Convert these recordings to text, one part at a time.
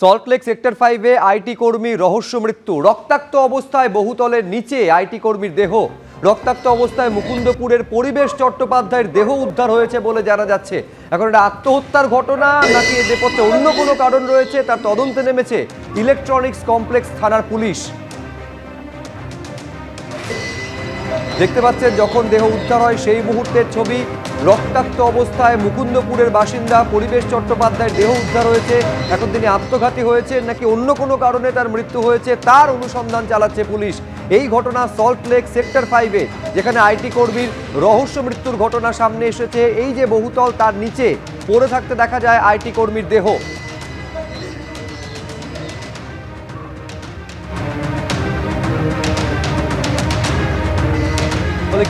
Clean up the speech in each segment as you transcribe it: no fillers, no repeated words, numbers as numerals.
Salt Lake sector 5-এ IT কর্মীর রহস্য মৃত্যু। রক্তাক্ত অবস্থায় বহুতলের নিচে আইটি কর্মীর দেহ। রক্তাক্ত অবস্থায় মুকুন্দপুরের পরিবেশ চট্টোপাধ্যায়ের দেহ উদ্ধার হয়েছে বলে জানা যাচ্ছে। এখন এটা আত্মহত্যার ঘটনা নাকি এর নেপথ্যে অন্য কোনো কারণ রয়েছে তার তদন্তে নেমেছে ইলেকট্রনিক্স কমপ্লেক্স থানার পুলিশ। দেখতে পাচ্ছেন যখন দেহ উদ্ধার হয় সেই মুহূর্তের ছবি। রক্তাক্ত অবস্থায় মুকুন্দপুরের বাসিন্দা পরিবেশ চট্টোপাধ্যায়ের দেহ উদ্ধার হয়েছে। এখন তিনি আত্মঘাতী হয়েছে নাকি অন্য কোনো কারণে তার মৃত্যু হয়েছে তার অনুসন্ধান চালাচ্ছে পুলিশ। এই ঘটনা সল্টলেক সেক্টর 5-এ, যেখানে আইটি কর্মীর রহস্য মৃত্যুর ঘটনা সামনে এসেছে। এই যে বহুতল, তার নিচে পড়ে থাকতে দেখা যায় আইটি কর্মীর দেহ।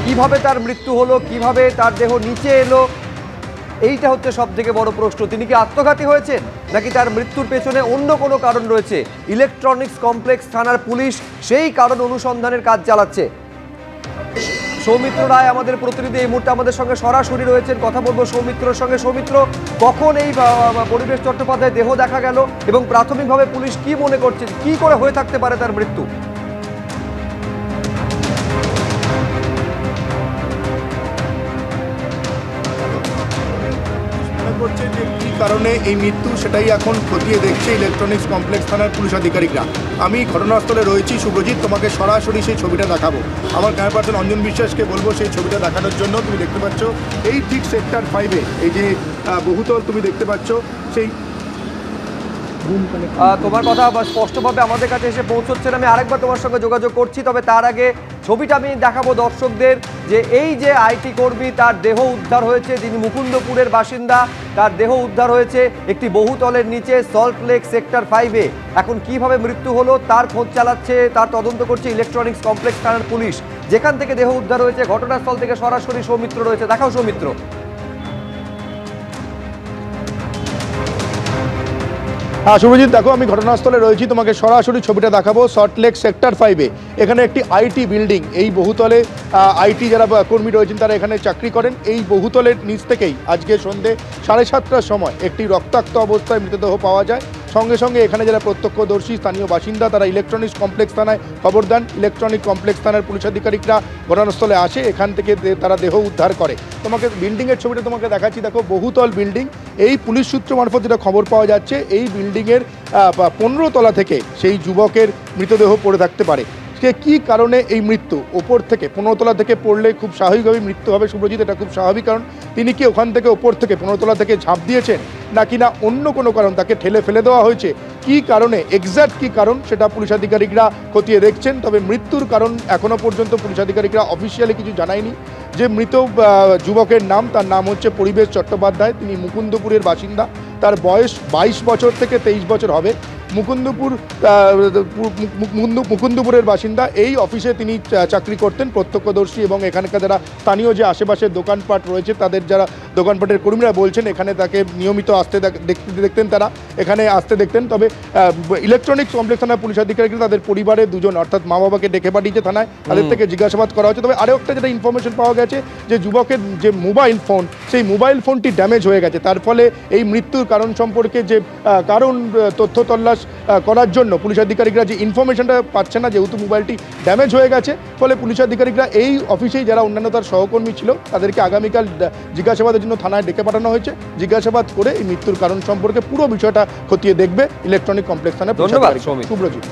কিভাবে তার মৃত্যু হলো, কিভাবে তার দেহ নিচে এলো, এইটা হচ্ছে সব থেকে বড় প্রশ্ন। তিনি কি আত্মঘাতী হয়েছেন নাকি তার মৃত্যুর পেছনে অন্য কোনো কারণ রয়েছে? ইলেকট্রনিক্স কমপ্লেক্স থানার পুলিশ সেই কারণ অনুসন্ধানের কাজ চালাচ্ছে। সৌমিত্র রায় আমাদের প্রতিনিধি এই মুহূর্তে আমাদের সঙ্গে সরাসরি রয়েছেন, কথা বলবো সৌমিত্রর সঙ্গে। সৌমিত্র, কখন এই পরিবেশ চট্টোপাধ্যায়ের দেহ দেখা গেল এবং প্রাথমিকভাবে পুলিশ কি মনে করছে, কি করে হয়ে থাকতে পারে তার মৃত্যু? করছে যে কী কারণে এই মৃত্যু সেটাই এখন খতিয়ে দেখছে ইলেকট্রনিক্স কমপ্লেক্স থানার পুলিশ আধিকারিকরা। আমি ঘটনাস্থলে রয়েছি শুভজিৎ, তোমাকে সরাসরি সেই ছবিটা দেখাবো। আমার ক্যামেরা পার্সন অঞ্জন বিশ্বাসকে বলবো সেই ছবিটা দেখানোর জন্য। তুমি দেখতে পাচ্ছ এই ঠিক সেক্টর 5-এ এই যে বহুতল তুমি দেখতে পাচ্ছ, সেই তোমার কথা স্পষ্টভাবে আমাদের কাছে এসে পৌঁছচ্ছে না। আমি আরেকবার তোমার সঙ্গে যোগাযোগ করছি, তবে তার আগে ছবিটা আমি দেখাবো দর্শকদের যে এই যে আইটি কর্মী, তার দেহ উদ্ধার হয়েছে, যিনি মুকুন্দপুরের বাসিন্দা, তার দেহ উদ্ধার হয়েছে একটি বহুতলের নিচে সল্টলেক সেক্টর 5-এ। এখন কিভাবে মৃত্যু হলো তার খোঁজ চালাচ্ছে, তার তদন্ত করছে ইলেকট্রনিক্স কমপ্লেক্স থানার পুলিশ। যেখান থেকে দেহ উদ্ধার হয়েছে ঘটনাস্থল থেকে সরাসরি সৌমিত্র রয়েছে, দেখাও সৌমিত্র। হ্যাঁ শুভজিৎ, দেখো আমি ঘটনাস্থলে রয়েছি, তোমাকে সরাসরি ছবিটা দেখাবো। সল্টলেক সেক্টর 5-এ এখানে একটি আইটি বিল্ডিং, এই বহুতলে আইটি যারা কর্মী রয়েছেন তারা এখানে চাকরি করেন। এই বহুতলের নিচ থেকেই আজকে সন্ধ্যে 7:30টার সময় একটি রক্তাক্ত অবস্থায় মৃতদেহ পাওয়া যায়। সঙ্গে সঙ্গে এখানে যারা প্রত্যক্ষদর্শী স্থানীয় বাসিন্দা তারা ইলেকট্রনিক্স কমপ্লেক্স থানায় খবর দেন। ইলেকট্রনিক কমপ্লেক্স থানার পুলিশ আধিকারিকরা ঘটনাস্থলে আসে, এখান থেকে তারা দেহ উদ্ধার করে। তোমাকে বিল্ডিংয়ের ছবিটা তোমাকে দেখাচ্ছি, দেখো বহুতল বিল্ডিং। এই পুলিশ সূত্র মারফত যেটা খবর পাওয়া যাচ্ছে, এই বিল্ডিংয়ের 15 তলা থেকে সেই যুবকের মৃতদেহ পড়ে থাকতে পারে। সে কী কারণে এই মৃত্যু, ওপর থেকে 15 তলা থেকে পড়লে খুব স্বাভাবিকভাবেই মৃত্যু হবে শুভজিৎ, এটা খুব স্বাভাবিক কারণ। তিনি কি ওখান থেকে ওপর থেকে 15 তলা থেকে ঝাঁপ দিয়েছেন নাকি না অন্য কোনো কারণ, তাকে ঠেলে ফেলে দেওয়া হয়েছে? কী কারণে, এক্স্যাক্ট কী কারণ সেটা পুলিশ আধিকারিকরা খতিয়ে দেখছেন। তবে মৃত্যুর কারণ এখনও পর্যন্ত পুলিশ আধিকারিকরা অফিসিয়ালি কিছু জানায়নি। যে মৃত যুবকের নাম, তার নাম হচ্ছে পরিবেশ চট্টোপাধ্যায়। তিনি মুকুন্দপুরের বাসিন্দা, তার বয়স 22 বছর থেকে 23 বছর হবে। মুকুন্দপুরের বাসিন্দা। এই অফিসে তিনি চাকরি করতেন, প্রত্যক্ষদর্শী এবং এখানকার যারা স্থানীয় যে আশেপাশের দোকানপাট রয়েছে তাদের যারা দোকানপাটের কর্মীরা বলছেন এখানে তাকে নিয়মিত আসতে দেখতেন, তারা এখানে আসতে দেখতেন। তবে ইলেকট্রনিক্স কমপ্লেক্স থানার পুলিশ আধিকারিকরা তাদের পরিবারের দুজন অর্থাৎ মা বাবাকে ডেকে পাঠিয়েছে থানায়, তাদের থেকে জিজ্ঞাসাবাদ করা হচ্ছে। তবে আরও একটা যেটা ইনফরমেশন পাওয়া গেছে যে যুবকের যে মোবাইল ফোন, সেই মোবাইল ফোনটি ড্যামেজ হয়ে গেছে। তার ফলে এই মৃত্যুর কারণ সম্পর্কে যে কারণ তথ্য তল্লাশ করার জন্য পুলিশ আধিকারিকরা যে ইনফরমেশনটা পাচ্ছে না, যেহেতু মোবাইলটি ড্যামেজ হয়ে গেছে। ফলে পুলিশ আধিকারিকরা এই অফিসেই যারা অন্যান্য তার সহকর্মী ছিল তাদেরকে আগামীকাল জিজ্ঞাসাবাদের জন্য থানায় ডেকে পাঠানো হয়েছে। জিজ্ঞাসাবাদ করে এই মৃত্যুর কারণ সম্পর্কে পুরো বিষয়টা খতিয়ে দেখবে ইলেকট্রনিক কমপ্লেক্স থানার। ধন্যবাদ শুভ্রজিৎ।